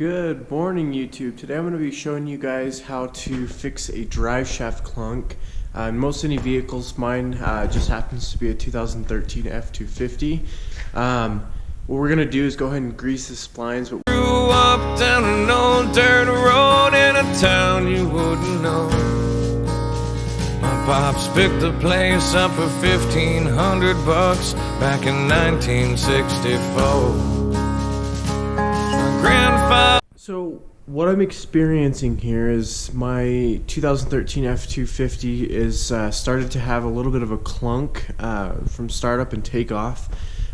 Good morning, YouTube. Today I'm going to be showing you guys how to fix a drive shaft clunk. In most any vehicles, mine just happens to be a 2013 F250. What we're going to do is go ahead and grease the splines. Grew up down an old dirt road in a town you wouldn't know. My pops picked the place up for $1,500 back in 1964. So what I'm experiencing here is my 2013 F250 is started to have a little bit of a clunk from startup and takeoff.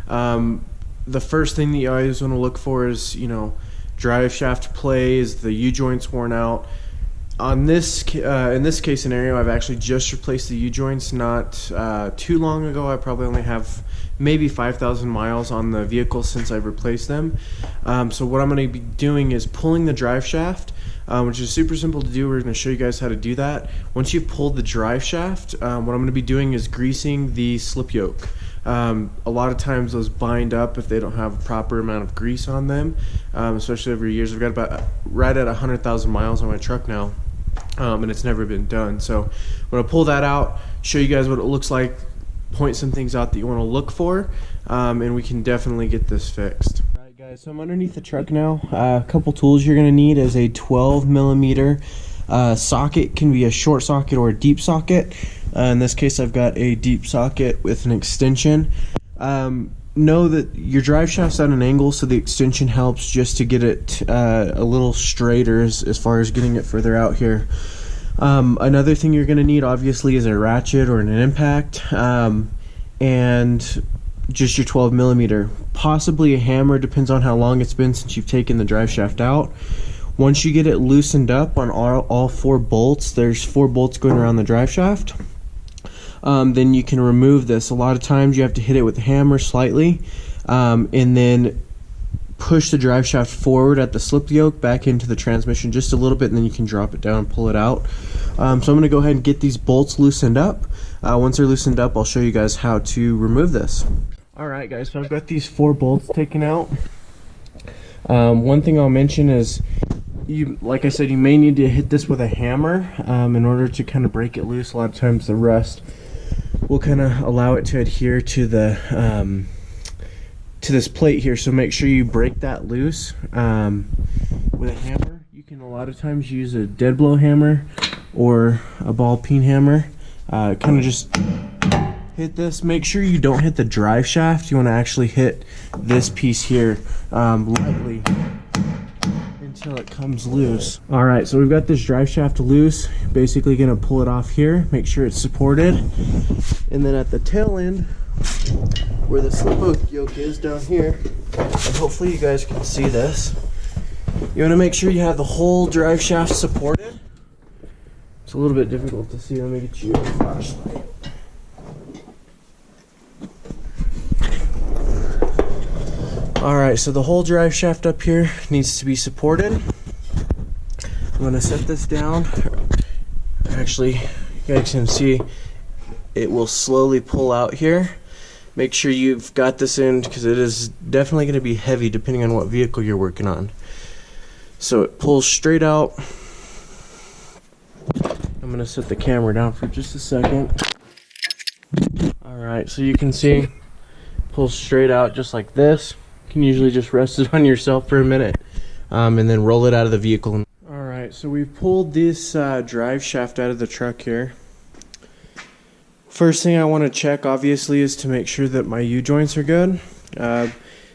The first thing that you always want to look for is, drive shaft play, is the U-joints worn out. In this case scenario, I've actually just replaced the U-joints not too long ago. I probably only have maybe 5,000 miles on the vehicle since I've replaced them. So what I'm going to be doing is pulling the drive shaft, which is super simple to do. We're going to show you guys how to do that. Once you've pulled the drive shaft, what I'm going to be doing is greasing the slip yoke. A lot of times those bind up if they don't have a proper amount of grease on them, especially over years. I've got about right at 100,000 miles on my truck now. And it's never been done. So I'm going to pull that out, show you guys what it looks like, point some things out that you want to look for, and we can definitely get this fixed. Alright guys, so I'm underneath the truck now. A couple tools you're going to need is a 12 millimeter socket. Can be a short socket or a deep socket. In this case I've got a deep socket with an extension. Know that your drive shaft's at an angle, so the extension helps just to get it a little straighter as far as getting it further out here. Another thing you're going to need obviously is a ratchet or an impact, and just your 12 millimeter. Possibly a hammer, depends on how long it's been since you've taken the drive shaft out. Once you get it loosened up on all four bolts, there's 4 bolts going around the drive shaft. Then you can remove this. A lot of times you have to hit it with a hammer slightly, and then push the drive shaft forward at the slip yoke back into the transmission just a little bit, and then you can drop it down and pull it out. So I'm going to go ahead and get these bolts loosened up. Once they're loosened up, I'll show you guys how to remove this. Alright guys, so I've got these 4 bolts taken out. One thing I'll mention is, like I said, you may need to hit this with a hammer in order to kind of break it loose. A lot of times the rust will kind of allow it to adhere to the to this plate here, so make sure you break that loose with a hammer. You can a lot of times use a dead blow hammer or a ball peen hammer. Kind of just hit this. Make sure you don't hit the drive shaft. You want to actually hit this piece here lightly until it comes loose. Alright, so we've got this drive shaft loose. Basically going to pull it off here, make sure it's supported, and then at the tail end where the slip yoke is down here, and hopefully you guys can see this, you want to make sure you have the whole drive shaft supported. It's a little bit difficult to see. Let me get you a flashlight. Alright, so the whole drive shaft up here needs to be supported. I'm going to set this down. Actually, you guys can see it will slowly pull out here. Make sure you've got this in, because it is definitely going to be heavy depending on what vehicle you're working on. So it pulls straight out. I'm going to set the camera down for just a second. Alright, so you can see it pulls straight out just like this. You can usually just rest it on yourself for a minute, and then roll it out of the vehicle. Alright, so we've pulled this drive shaft out of the truck here. First thing I want to check obviously is to make sure that my U-joints are good.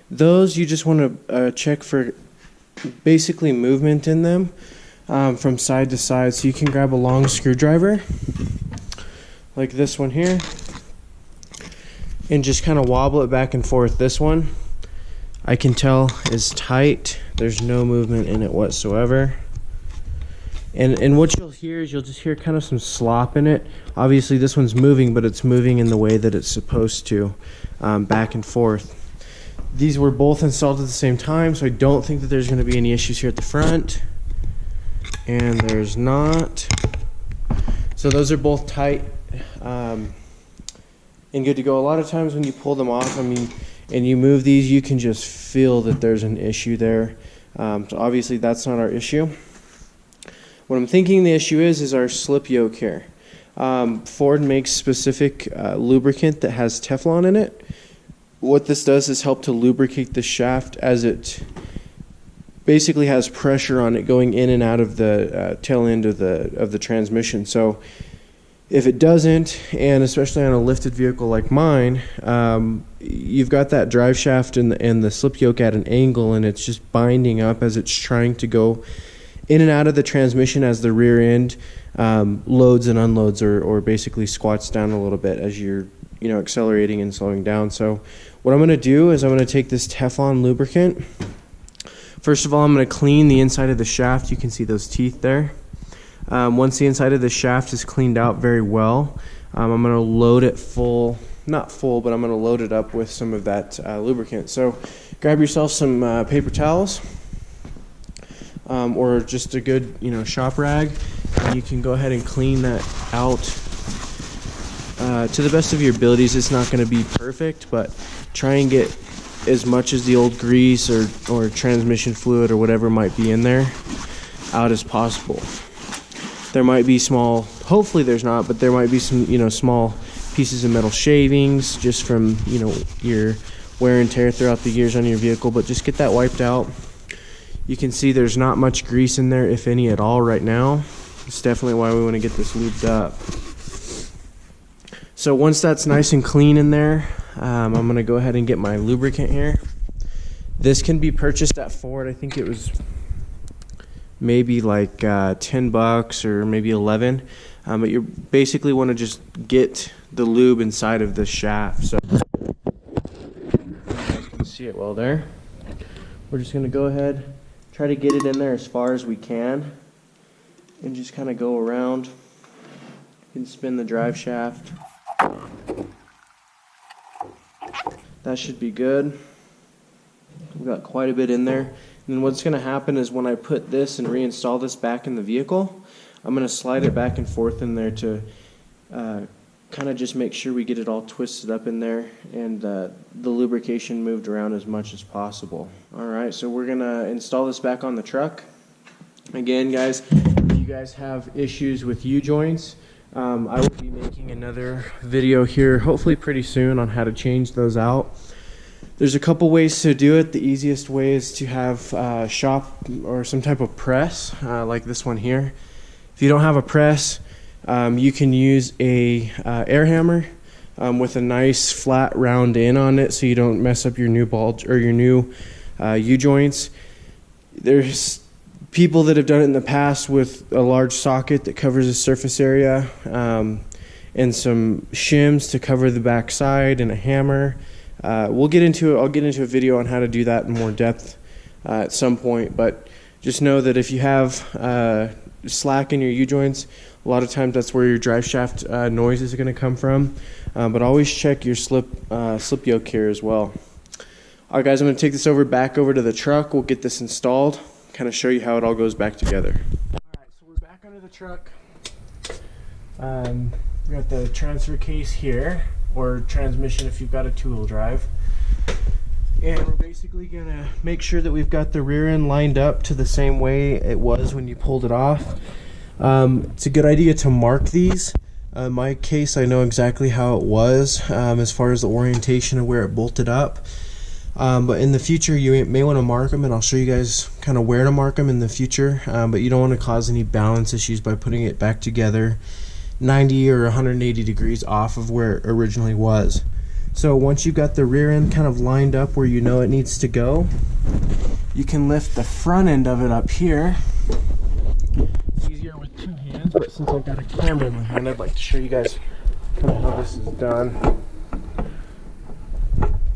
Those you just want to check for basically movement in them from side to side. So you can grab a long screwdriver like this one here and just kind of wobble it back and forth. This one I can tell is tight. There's no movement in it whatsoever. And what you'll hear is you'll just hear kind of some slop in it. Obviously this one's moving, but it's moving in the way that it's supposed to, back and forth. These were both installed at the same time, so I don't think that there's going to be any issues here at the front. And there's not. So those are both tight and good to go. A lot of times when you pull them off, and you move these, you can just feel that there's an issue there. So obviously that's not our issue. What I'm thinking the issue is our slip yoke here. Ford makes specific lubricant that has Teflon in it. What this does is help to lubricate the shaft as it basically has pressure on it going in and out of the tail end of the transmission. So if it doesn't, and especially on a lifted vehicle like mine, you've got that drive shaft and the slip yoke at an angle, and it's just binding up as it's trying to go in and out of the transmission as the rear end loads and unloads, or basically squats down a little bit as you're accelerating and slowing down. So what I'm going to do is I'm going to take this Teflon lubricant. First of all, I'm going to clean the inside of the shaft. You can see those teeth there. Once the inside of the shaft is cleaned out very well, I'm going to load it full, not full, but I'm going to load it up with some of that lubricant. So grab yourself some paper towels, or just a good shop rag, and you can go ahead and clean that out to the best of your abilities. It's not going to be perfect, but try and get as much as the old grease or transmission fluid or whatever might be in there out as possible. There might be small, hopefully there's not, but there might be some small pieces of metal shavings just from your wear and tear throughout the years on your vehicle, but just get that wiped out. You can see there's not much grease in there, if any at all, right now. It's definitely why we want to get this lubed up. So once that's nice and clean in there, I'm going to go ahead and get my lubricant here. This can be purchased at Ford. I think it was maybe like $10 or maybe 11, but you basically want to just get the lube inside of the shaft. So you guys can see it well there. We're just going to go ahead, try to get it in there as far as we can, and just kind of go around. You can spin the drive shaft. That should be good. We've got quite a bit in there. And then what's going to happen is when I put this and reinstall this back in the vehicle, I'm going to slide it back and forth in there to kind of just make sure we get it all twisted up in there and the lubrication moved around as much as possible. Alright, so we're going to install this back on the truck. Again, guys, if you guys have issues with U-joints, I will be making another video here hopefully pretty soon on how to change those out. There's a couple ways to do it. The easiest way is to have shop or some type of press like this one here. If you don't have a press, you can use a air hammer with a nice flat round end on it so you don't mess up your new bulge or your new U-joints. There's people that have done it in the past with a large socket that covers the surface area, and some shims to cover the back side, and a hammer. I'll get into a video on how to do that in more depth at some point, but just know that if you have slack in your U-joints, a lot of times that's where your drive shaft noise is going to come from, but always check your slip yoke here as well. Alright guys, I'm going to take this back over to the truck. We'll get this installed, kind of show you how it all goes back together. Alright, so we're back under the truck. We got the transfer case here, or transmission if you've got a two-wheel drive. And we're basically going to make sure that we've got the rear end lined up to the same way it was when you pulled it off. It's a good idea to mark these. In my case, I know exactly how it was as far as the orientation of where it bolted up. But in the future, you may want to mark them, and I'll show you guys kind of where to mark them in the future. But you don't want to cause any balance issues by putting it back together 90 or 180 degrees off of where it originally was. So once you've got the rear end kind of lined up where you know it needs to go, you can lift the front end of it up here. It's easier with two hands, but since I've got a camera in my hand, I'd like to show you guys kind of how this is done.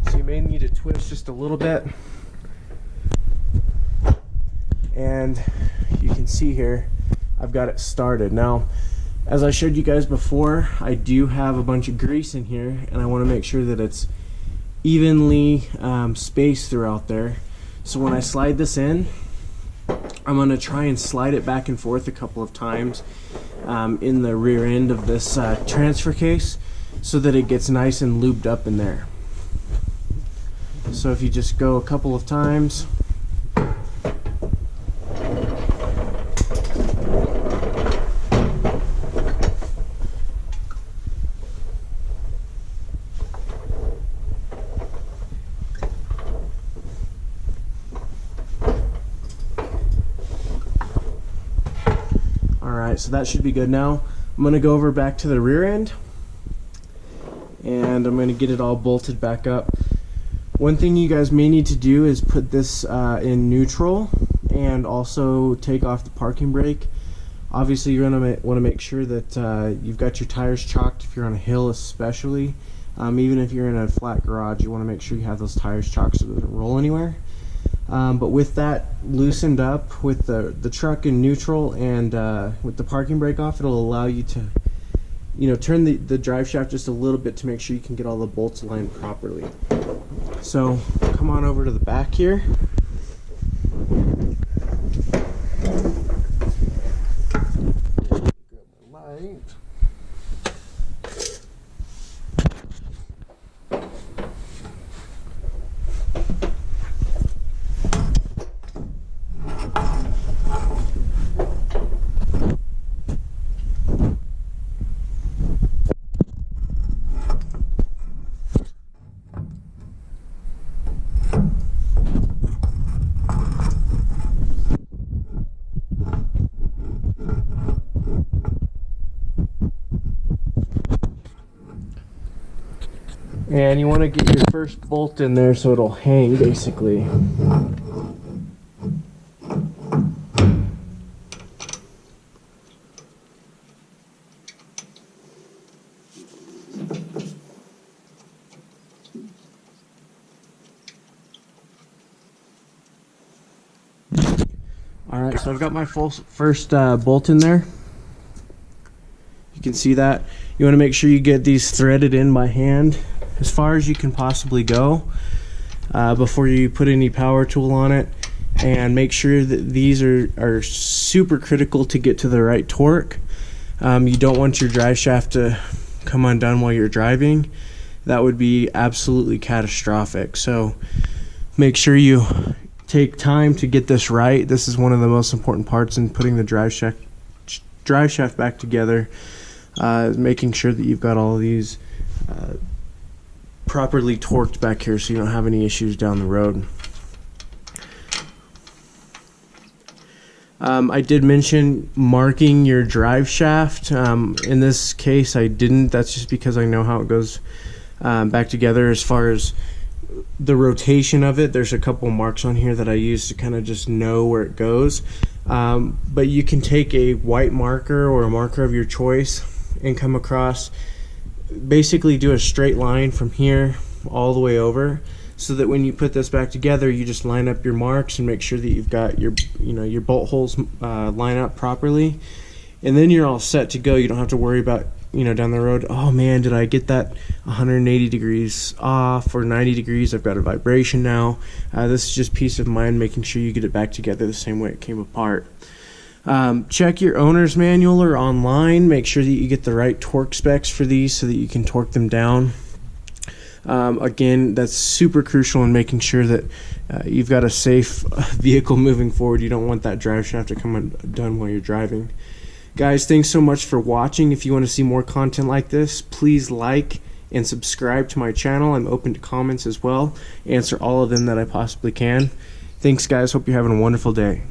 So you may need to twist just a little bit, and you can see here I've got it started. Now, as I showed you guys before, I do have a bunch of grease in here, and I want to make sure that it's evenly spaced throughout there. So when I slide this in, I'm going to try and slide it back and forth a couple of times in the rear end of this transfer case so that it gets nice and lubed up in there. So if you just go a couple of times, Alright, so that should be good now. I'm going to go over back to the rear end, and I'm going to get it all bolted back up. One thing you guys may need to do is put this in neutral, and also take off the parking brake. Obviously you're going to want to make sure that you've got your tires chocked if you're on a hill especially. Even if you're in a flat garage, you want to make sure you have those tires chocked so it doesn't roll anywhere. But with that loosened up, with the truck in neutral and with the parking brake off, it'll allow you to, you know, turn the drive shaft just a little bit to make sure you can get all the bolts aligned properly. So come on over to the back here. Grab my light. And you want to get your first bolt in there so it'll hang, basically. Alright, so I've got my first bolt in there. You can see that. You want to make sure you get these threaded in by hand as far as you can possibly go before you put any power tool on it, and make sure that these are super critical to get to the right torque. You don't want your drive shaft to come undone while you're driving. That would be absolutely catastrophic. So make sure you take time to get this right. This is one of the most important parts in putting the drive shaft back together, making sure that you've got all of these properly torqued back here so you don't have any issues down the road. I did mention marking your drive shaft. In this case I didn't. That's just because I know how it goes back together. As far as the rotation of it, there's a couple marks on here that I use to kind of just know where it goes. But you can take a white marker or a marker of your choice and come across, basically do a straight line from here all the way over, so that when you put this back together, you just line up your marks and make sure that you've got your, you know, your bolt holes line up properly, and then you're all set to go. You don't have to worry about, you know, down the road, oh man, did I get that 180 degrees off or 90 degrees? I've got a vibration now. This is just peace of mind, making sure you get it back together the same way it came apart. Check your owner's manual or online. Make sure that you get the right torque specs for these so that you can torque them down. Again, that's super crucial in making sure that you've got a safe vehicle moving forward. You don't want that drive shaft to come undone while you're driving. Guys, thanks so much for watching. If you want to see more content like this, please like and subscribe to my channel. I'm open to comments as well. Answer all of them that I possibly can. Thanks, guys. Hope you're having a wonderful day.